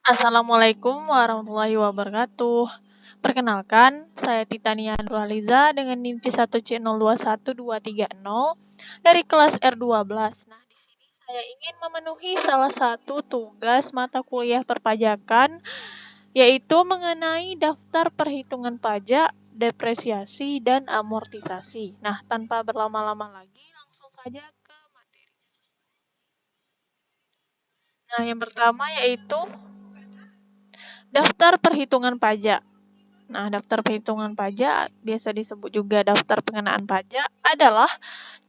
Assalamualaikum warahmatullahi wabarakatuh. Perkenalkan, saya Titania Nurhaliza dengan NIM C1C021230 dari kelas R12. Nah, di sini saya ingin memenuhi salah satu tugas mata kuliah perpajakan, yaitu mengenai daftar perhitungan pajak, depresiasi, dan amortisasi. Nah, tanpa berlama-lama lagi, langsung saja ke materi. Nah, yang pertama yaitu daftar perhitungan pajak. Nah, daftar perhitungan pajak, biasa disebut juga daftar pengenaan pajak, adalah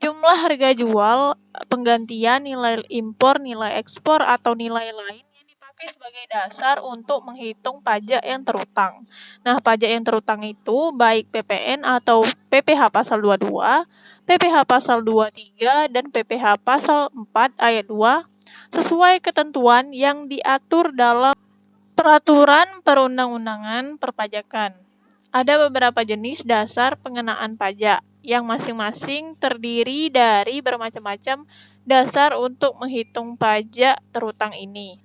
jumlah harga jual, penggantian nilai impor, nilai ekspor, atau nilai lain yang dipakai sebagai dasar untuk menghitung pajak yang terutang. Nah, pajak yang terutang itu baik PPN atau PPh pasal 22, PPh pasal 23, dan PPh pasal 4 ayat 2 sesuai ketentuan yang diatur dalam Peraturan Perundang-undangan Perpajakan. Ada beberapa jenis dasar pengenaan pajak yang masing-masing terdiri dari bermacam-macam dasar untuk menghitung pajak terutang ini.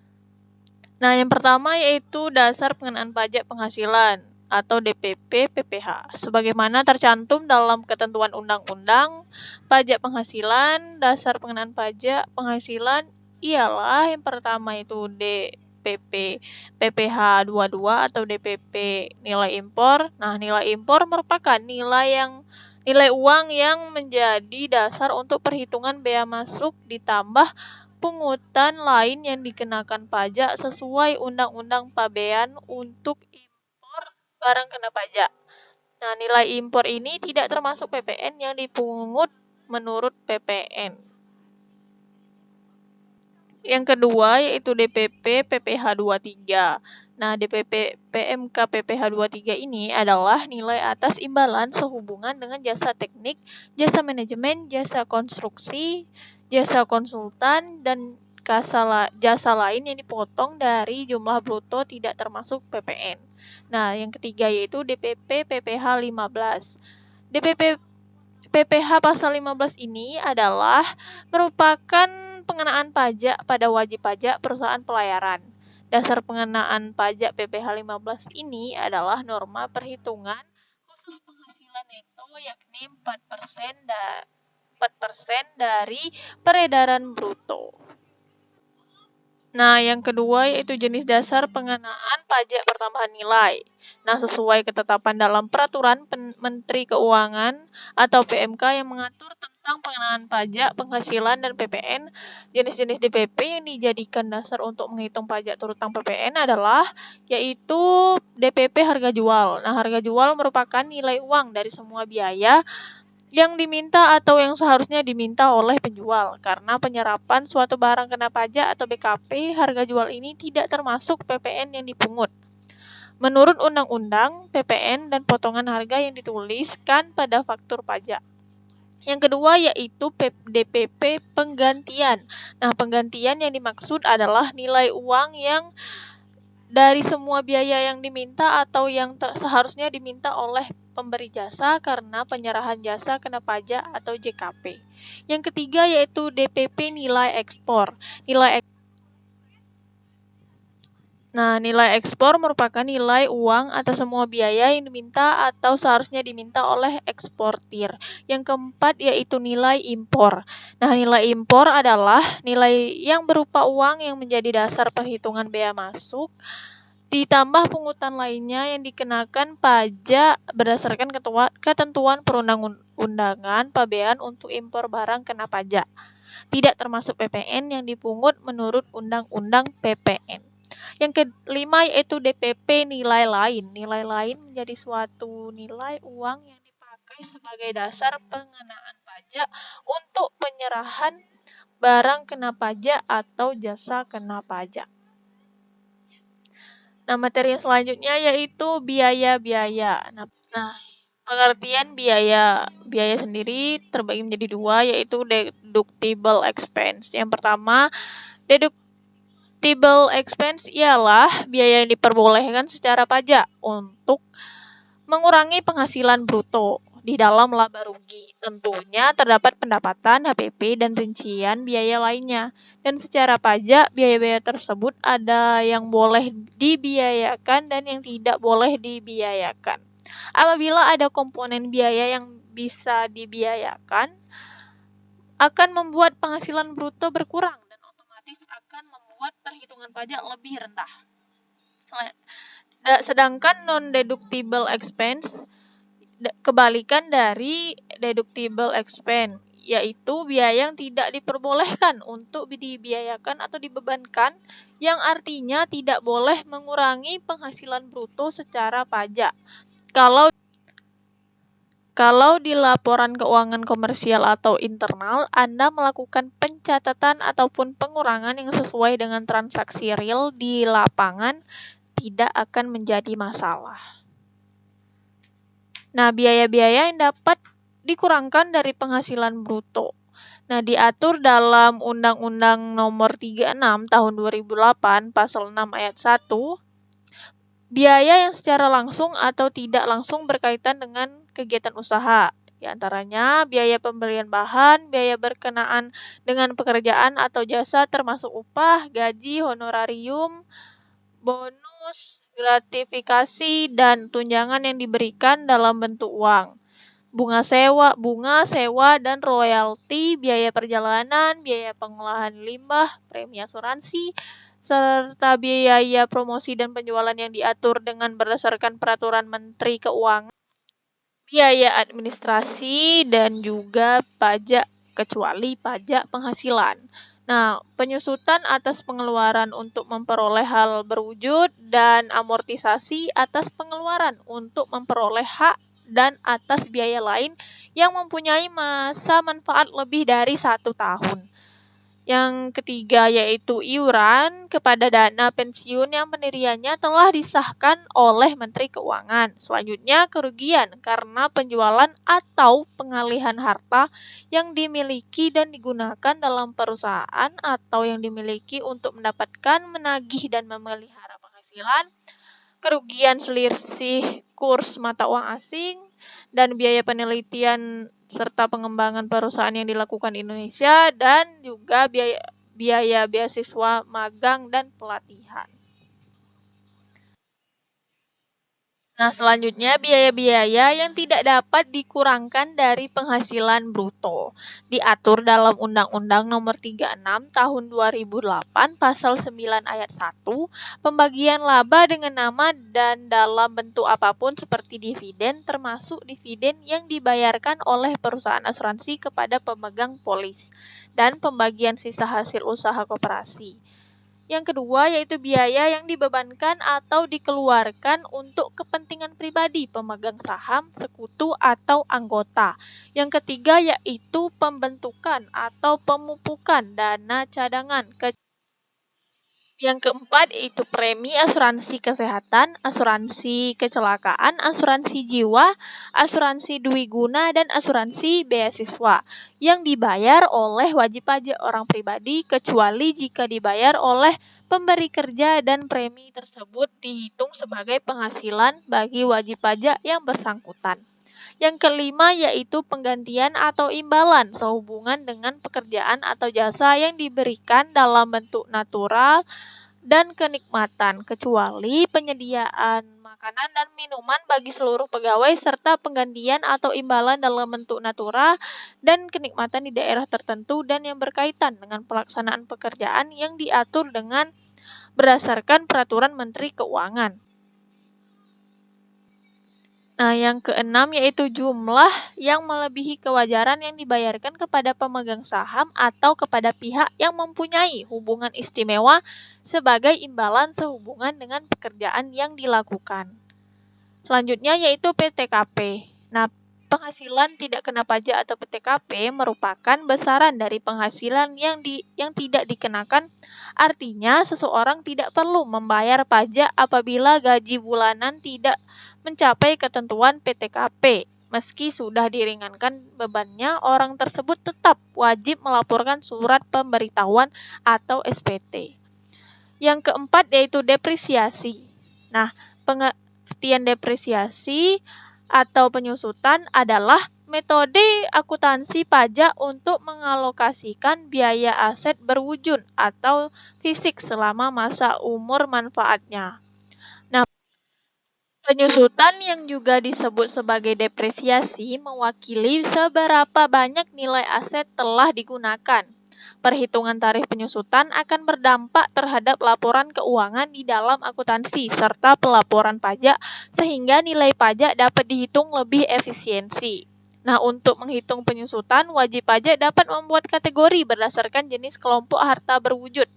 Nah, yang pertama yaitu dasar pengenaan pajak penghasilan atau DPP PPh. Sebagaimana tercantum dalam ketentuan undang-undang pajak penghasilan, dasar pengenaan pajak penghasilan ialah yang pertama itu DPP PPh 22 atau DPP nilai impor. Nah, nilai impor merupakan nilai uang yang menjadi dasar untuk perhitungan bea masuk ditambah pungutan lain yang dikenakan pajak sesuai Undang-Undang Pabean untuk impor barang kena pajak. Nah, nilai impor ini tidak termasuk PPN yang dipungut menurut PPN. Yang kedua yaitu DPP PPh 23. Nah, DPP PMK PPh 23 ini adalah nilai atas imbalan sehubungan dengan jasa teknik, jasa manajemen, jasa konstruksi, jasa konsultan, dan jasa lain yang dipotong dari jumlah bruto tidak termasuk PPN. Nah, yang ketiga yaitu DPP PPh 15. DPP PPh pasal 15 ini adalah merupakan pengenaan pajak pada wajib pajak perusahaan pelayaran. Dasar pengenaan pajak PPh 15 ini adalah norma perhitungan khusus penghasilan neto yakni 4% dari peredaran bruto. Nah, yang kedua yaitu jenis dasar pengenaan pajak pertambahan nilai. Nah, sesuai ketetapan dalam Peraturan Menteri Keuangan atau PMK yang mengatur tentang pengenaan pajak, penghasilan, dan PPN, jenis-jenis DPP yang dijadikan dasar untuk menghitung pajak terutang PPN adalah yaitu DPP harga jual. Nah, harga jual merupakan nilai uang dari semua biaya yang diminta atau yang seharusnya diminta oleh penjual. Karena penyerapan suatu barang kena pajak atau BKP, harga jual ini tidak termasuk PPN yang dipungut. Menurut Undang-Undang PPN dan potongan harga yang dituliskan pada faktur pajak. Yang kedua yaitu DPP penggantian. Nah, penggantian yang dimaksud adalah nilai uang yang dari semua biaya yang diminta atau yang seharusnya diminta oleh pemberi jasa karena penyerahan jasa kena pajak atau JKP. Yang ketiga yaitu DPP nilai ekspor. Nilai ekspor merupakan nilai uang atas semua biaya yang diminta atau seharusnya diminta oleh eksportir. Yang keempat yaitu nilai impor. Nah, nilai impor adalah nilai yang berupa uang yang menjadi dasar perhitungan bea masuk ditambah pungutan lainnya yang dikenakan pajak berdasarkan ketentuan perundang-undangan pabean untuk impor barang kena pajak. Tidak termasuk PPN yang dipungut menurut Undang-Undang PPN. Yang kelima yaitu DPP nilai lain. Nilai lain menjadi suatu nilai uang yang dipakai sebagai dasar pengenaan pajak untuk penyerahan barang kena pajak atau jasa kena pajak. Nah, materi yang selanjutnya yaitu biaya-biaya. Pengertian biaya sendiri terbagi menjadi dua, yaitu deductible expense. Yang pertama, deductible expense ialah biaya yang diperbolehkan secara pajak untuk mengurangi penghasilan bruto. di dalam laba rugi. Tentunya terdapat pendapatan, HPP, dan rincian biaya lainnya. Dan secara pajak, biaya-biaya tersebut ada yang boleh dibiayakan dan yang tidak boleh dibiayakan. Apabila ada komponen biaya yang bisa dibiayakan, akan membuat penghasilan bruto berkurang dan otomatis akan membuat perhitungan pajak lebih rendah. Sedangkan non-deductible expense kebalikan dari deductible expense, yaitu biaya yang tidak diperbolehkan untuk dibiayakan atau dibebankan, yang artinya tidak boleh mengurangi penghasilan bruto secara pajak. Kalau di laporan keuangan komersial atau internal, Anda melakukan pencatatan ataupun pengurangan yang sesuai dengan transaksi real di lapangan, tidak akan menjadi masalah. Nah, biaya-biaya yang dapat dikurangkan dari penghasilan bruto. Nah, diatur dalam Undang-Undang Nomor 36 Tahun 2008, Pasal 6 Ayat 1, biaya yang secara langsung atau tidak langsung berkaitan dengan kegiatan usaha. Di antaranya, biaya pembelian bahan, biaya berkenaan dengan pekerjaan atau jasa termasuk upah, gaji, honorarium, bonus, gratifikasi, dan tunjangan yang diberikan dalam bentuk uang. Bunga sewa, dan royalti, biaya perjalanan, biaya pengolahan limbah, premi asuransi, serta biaya promosi dan penjualan yang diatur dengan berdasarkan peraturan Menteri Keuangan, biaya administrasi, dan juga pajak kecuali pajak penghasilan. Nah, penyusutan atas pengeluaran untuk memperoleh hal berwujud dan amortisasi atas pengeluaran untuk memperoleh hak dan atas biaya lain yang mempunyai masa manfaat lebih dari 1 tahun. Yang ketiga yaitu iuran kepada dana pensiun yang pendiriannya telah disahkan oleh Menteri Keuangan. Selanjutnya, kerugian karena penjualan atau pengalihan harta yang dimiliki dan digunakan dalam perusahaan atau yang dimiliki untuk mendapatkan, menagih, dan memelihara penghasilan. Kerugian selisih kurs mata uang asing dan biaya penelitian serta pengembangan perusahaan yang dilakukan di Indonesia, dan juga biaya beasiswa magang dan pelatihan. Nah, selanjutnya biaya-biaya yang tidak dapat dikurangkan dari penghasilan bruto. Diatur dalam Undang-Undang Nomor 36 Tahun 2008 Pasal 9 Ayat 1, pembagian laba dengan nama dan dalam bentuk apapun seperti dividen, termasuk dividen yang dibayarkan oleh perusahaan asuransi kepada pemegang polis, dan pembagian sisa hasil usaha koperasi. Yang kedua yaitu biaya yang dibebankan atau dikeluarkan untuk kepentingan pribadi pemegang saham, sekutu, atau anggota. Yang ketiga yaitu pembentukan atau pemupukan dana cadangan. Yang keempat yaitu premi asuransi kesehatan, asuransi kecelakaan, asuransi jiwa, asuransi dwiguna, dan asuransi beasiswa yang dibayar oleh wajib pajak orang pribadi kecuali jika dibayar oleh pemberi kerja dan premi tersebut dihitung sebagai penghasilan bagi wajib pajak yang bersangkutan. Yang kelima yaitu penggantian atau imbalan sehubungan dengan pekerjaan atau jasa yang diberikan dalam bentuk natural dan kenikmatan, kecuali penyediaan makanan dan minuman bagi seluruh pegawai serta penggantian atau imbalan dalam bentuk natural dan kenikmatan di daerah tertentu dan yang berkaitan dengan pelaksanaan pekerjaan yang diatur dengan berdasarkan peraturan Menteri Keuangan. Nah, yang keenam yaitu jumlah yang melebihi kewajaran yang dibayarkan kepada pemegang saham atau kepada pihak yang mempunyai hubungan istimewa sebagai imbalan sehubungan dengan pekerjaan yang dilakukan. Selanjutnya yaitu PTKP. Nah, penghasilan tidak kena pajak atau PTKP merupakan besaran dari penghasilan yang tidak dikenakan. Artinya, seseorang tidak perlu membayar pajak apabila gaji bulanan tidak mencapai ketentuan PTKP. Meski sudah diringankan bebannya, orang tersebut tetap wajib melaporkan surat pemberitahuan atau SPT. Yang keempat yaitu depresiasi. Nah, pengertian depresiasi atau penyusutan adalah metode akuntansi pajak untuk mengalokasikan biaya aset berwujud atau fisik selama masa umur manfaatnya. Nah, penyusutan yang juga disebut sebagai depresiasi mewakili seberapa banyak nilai aset telah digunakan. Perhitungan tarif penyusutan akan berdampak terhadap laporan keuangan di dalam akuntansi serta pelaporan pajak sehingga nilai pajak dapat dihitung lebih efisiensi. Nah, untuk menghitung penyusutan, wajib pajak dapat membuat kategori berdasarkan jenis kelompok harta berwujud,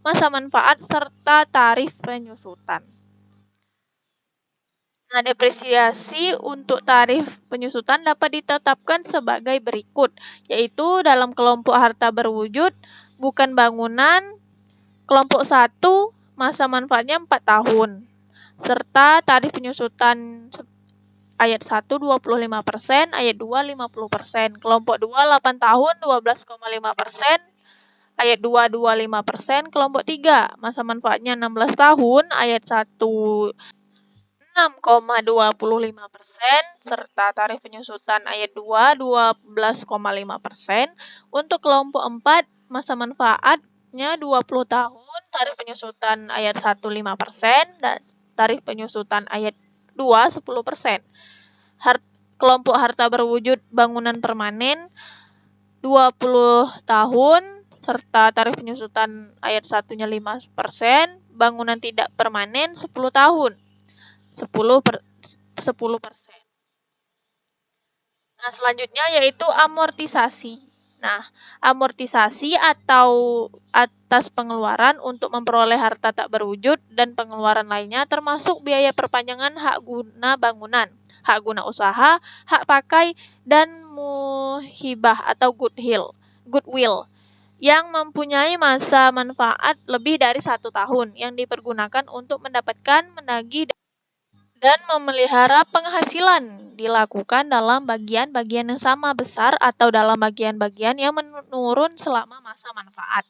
masa manfaat, serta tarif penyusutan. Nah, depresiasi untuk tarif penyusutan dapat ditetapkan sebagai berikut, yaitu dalam kelompok harta berwujud, bukan bangunan, kelompok 1, masa manfaatnya 4 tahun, serta tarif penyusutan ayat 1 25%, ayat 2 50%, kelompok 2 8 tahun 12,5%, ayat 2 25%, kelompok 3 masa manfaatnya 16 tahun, ayat 1 6,25%, serta tarif penyusutan ayat 2 12,5%. Untuk kelompok 4, masa manfaatnya 20 tahun, tarif penyusutan ayat 1 5%, dan tarif penyusutan ayat 2 10%. Kelompok harta berwujud bangunan permanen 20 tahun, serta tarif penyusutan ayat 1-nya 5%, bangunan tidak permanen 10 tahun. 10%. Nah, selanjutnya yaitu amortisasi. Nah, amortisasi atau atas pengeluaran untuk memperoleh harta tak berwujud dan pengeluaran lainnya termasuk biaya perpanjangan hak guna bangunan, hak guna usaha, hak pakai, dan muhibah atau goodwill yang mempunyai masa manfaat lebih dari 1 tahun yang dipergunakan untuk mendapatkan, menagih, dan memelihara penghasilan dilakukan dalam bagian-bagian yang sama besar atau dalam bagian-bagian yang menurun selama masa manfaat.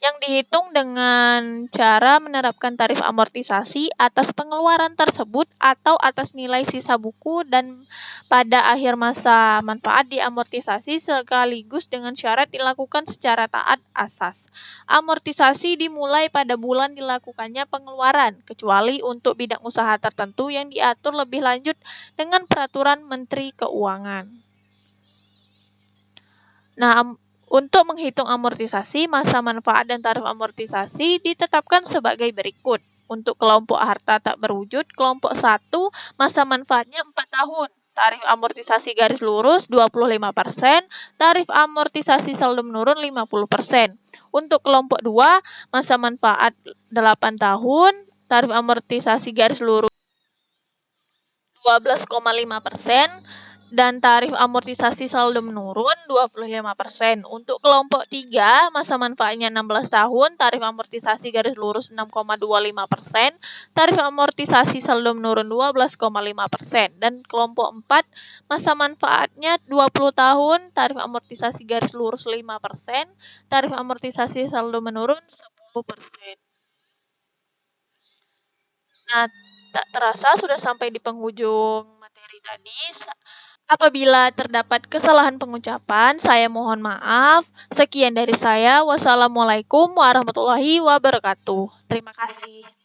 Yang dihitung dengan cara menerapkan tarif amortisasi atas pengeluaran tersebut atau atas nilai sisa buku dan pada akhir masa manfaat diamortisasi sekaligus dengan syarat dilakukan secara taat asas. Amortisasi dimulai pada bulan dilakukannya pengeluaran, kecuali untuk bidang usaha tertentu yang diatur lebih lanjut dengan peraturan Menteri Keuangan. Nah, untuk menghitung amortisasi, masa manfaat dan tarif amortisasi ditetapkan sebagai berikut. Untuk kelompok harta tak berwujud, kelompok 1, masa manfaatnya 4 tahun. Tarif amortisasi garis lurus 25%, tarif amortisasi saldo menurun 50%. Untuk kelompok 2, masa manfaat 8 tahun, tarif amortisasi garis lurus 12,5%, dan tarif amortisasi saldo menurun 25%. Untuk kelompok 3, masa manfaatnya 16 tahun, tarif amortisasi garis lurus 6,25%, tarif amortisasi saldo menurun 12,5%. Dan kelompok 4, masa manfaatnya 20 tahun, tarif amortisasi garis lurus 5%, tarif amortisasi saldo menurun 10%. Nah, tak terasa sudah sampai di penghujung materi tadi. Apabila terdapat kesalahan pengucapan, saya mohon maaf. Sekian dari saya. Wassalamualaikum warahmatullahi wabarakatuh. Terima kasih.